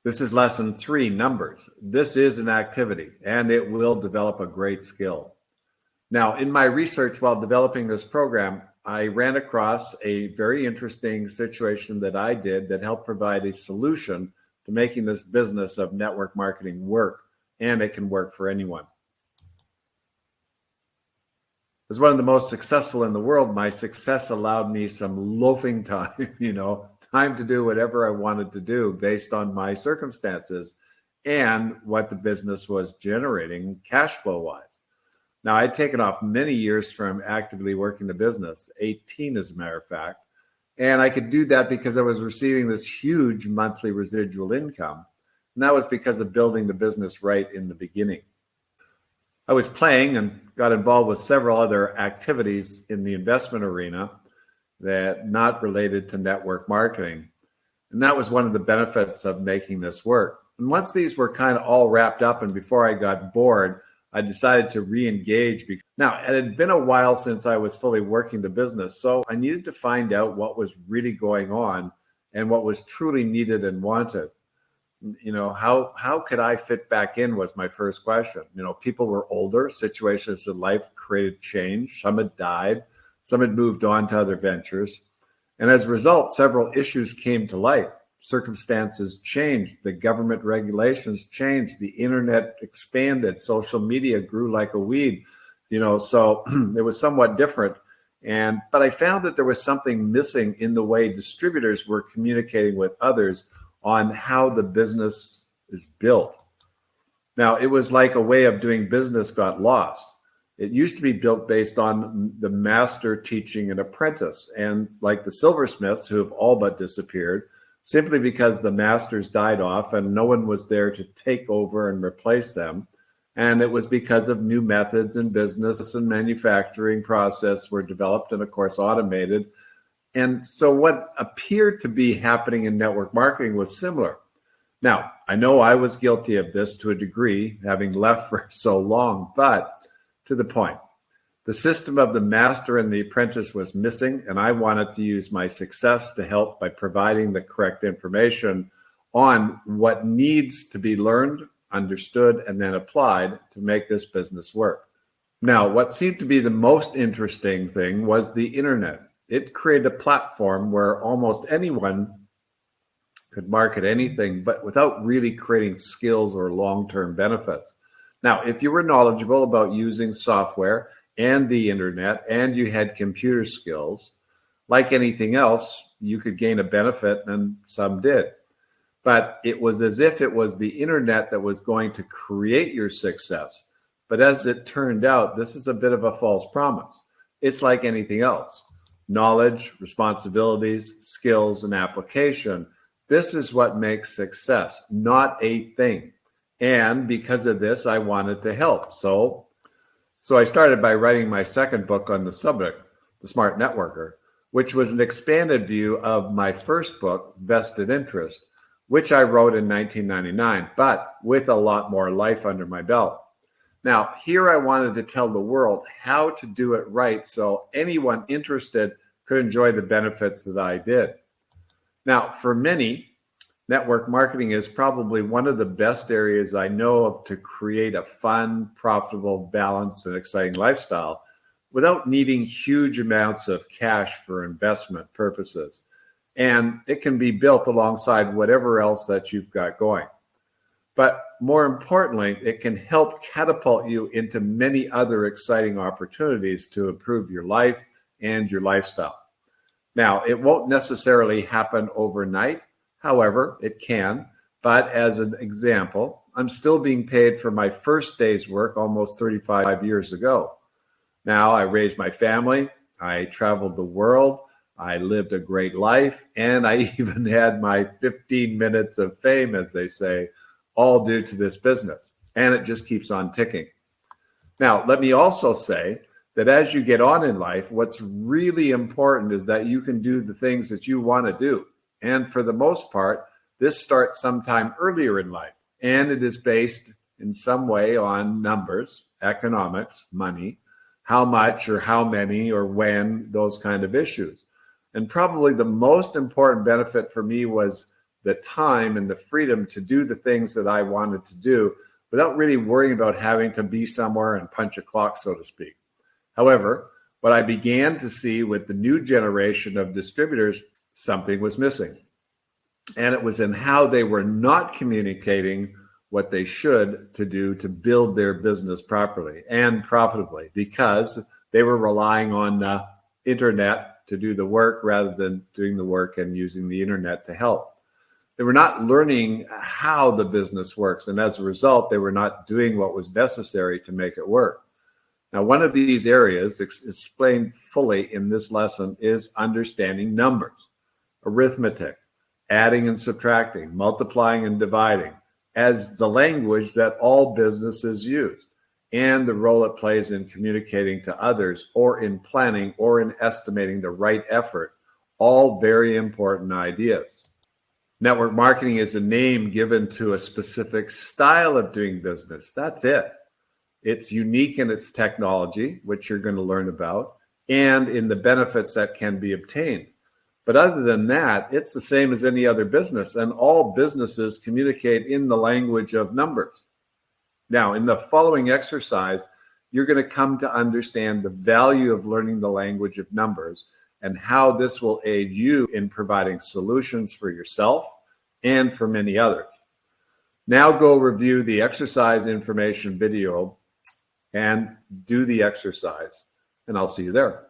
This is lesson 3, numbers. This is an activity and it will develop a great skill. Now, in my research while developing this program, I ran across a very interesting situation that I did that helped provide a solution to making this business of network marketing work, and it can work for anyone. As one of the most successful in the world, my success allowed me some loafing time, time to do whatever I wanted to do based on my circumstances and what the business was generating cash flow wise. Now, I'd taken off many years from actively working the business, 18 as a matter of fact, and I could do that because I was receiving this huge monthly residual income. And that was because of building the business right in the beginning. I was playing and got involved with several other activities in the investment arena that not related to network marketing. And that was one of the benefits of making this work. And once these were kind of all wrapped up and before I got bored, I decided to re-engage. Now, it had been a while since I was fully working the business, so I needed to find out what was really going on and what was truly needed and wanted. How could I fit back in was my first question. People were older, situations in life created change. Some had died, some had moved on to other ventures. And as a result, several issues came to light. Circumstances changed, the government regulations changed, the internet expanded, social media grew like a weed, so it was somewhat different. But I found that there was something missing in the way distributors were communicating with others on how the business is built. Now, it was like a way of doing business got lost. It used to be built based on the master teaching an apprentice, and like the silversmiths who have all but disappeared, simply because the masters died off and no one was there to take over and replace them. And it was because of new methods in business and manufacturing process were developed and, of course, automated. And so what appeared to be happening in network marketing was similar. Now, I know I was guilty of this to a degree, having left for so long, but to the point. The system of the master and the apprentice was missing, and I wanted to use my success to help by providing the correct information on what needs to be learned, understood, and then applied to make this business work. Now, what seemed to be the most interesting thing was the internet. It created a platform where almost anyone could market anything, but without really creating skills or long-term benefits. Now, if you were knowledgeable about using software and the internet, and you had computer skills, like anything else, you could gain a benefit, and some did. But it was as if it was the internet that was going to create your success. But as it turned out, this is a bit of a false promise. It's like anything else. Knowledge, responsibilities, skills, and application. This is what makes success, not a thing. And because of this, I wanted to help. So I started by writing my second book on the subject, The Smart Networker, which was an expanded view of my first book, Vested Interest, which I wrote in 1999, but with a lot more life under my belt. Now, here I wanted to tell the world how to do it right so anyone interested could enjoy the benefits that I did. Now, for many, network marketing is probably one of the best areas I know of to create a fun, profitable, balanced, and exciting lifestyle without needing huge amounts of cash for investment purposes. And it can be built alongside whatever else that you've got going. But more importantly, it can help catapult you into many other exciting opportunities to improve your life and your lifestyle. Now, it won't necessarily happen overnight. However, it can. But as an example, I'm still being paid for my first day's work almost 35 years ago. Now, I raised my family, I traveled the world, I lived a great life, and I even had my 15 minutes of fame, as they say, all due to this business. And it just keeps on ticking. Now, let me also say that as you get on in life, what's really important is that you can do the things that you want to do. And for the most part, this starts sometime earlier in life. And it is based in some way on numbers, economics, money, how much or how many or when, those kind of issues. And probably the most important benefit for me was the time and the freedom to do the things that I wanted to do without really worrying about having to be somewhere and punch a clock, so to speak. However, what I began to see with the new generation of distributors, something was missing. And it was in how they were not communicating what they should to do to build their business properly and profitably, because they were relying on the internet to do the work rather than doing the work and using the internet to help. They were not learning how the business works, and as a result, they were not doing what was necessary to make it work. Now, one of these areas explained fully in this lesson is understanding numbers, arithmetic, adding and subtracting, multiplying and dividing, as the language that all businesses use, and the role it plays in communicating to others or in planning or in estimating the right effort, all very important ideas. Network marketing is a name given to a specific style of doing business. That's it. It's unique in its technology, which you're going to learn about, and in the benefits that can be obtained. But other than that, it's the same as any other business, and all businesses communicate in the language of numbers. Now, in the following exercise, you're going to come to understand the value of learning the language of numbers and how this will aid you in providing solutions for yourself and for many others. Now go review the exercise information video and do the exercise, and I'll see you there.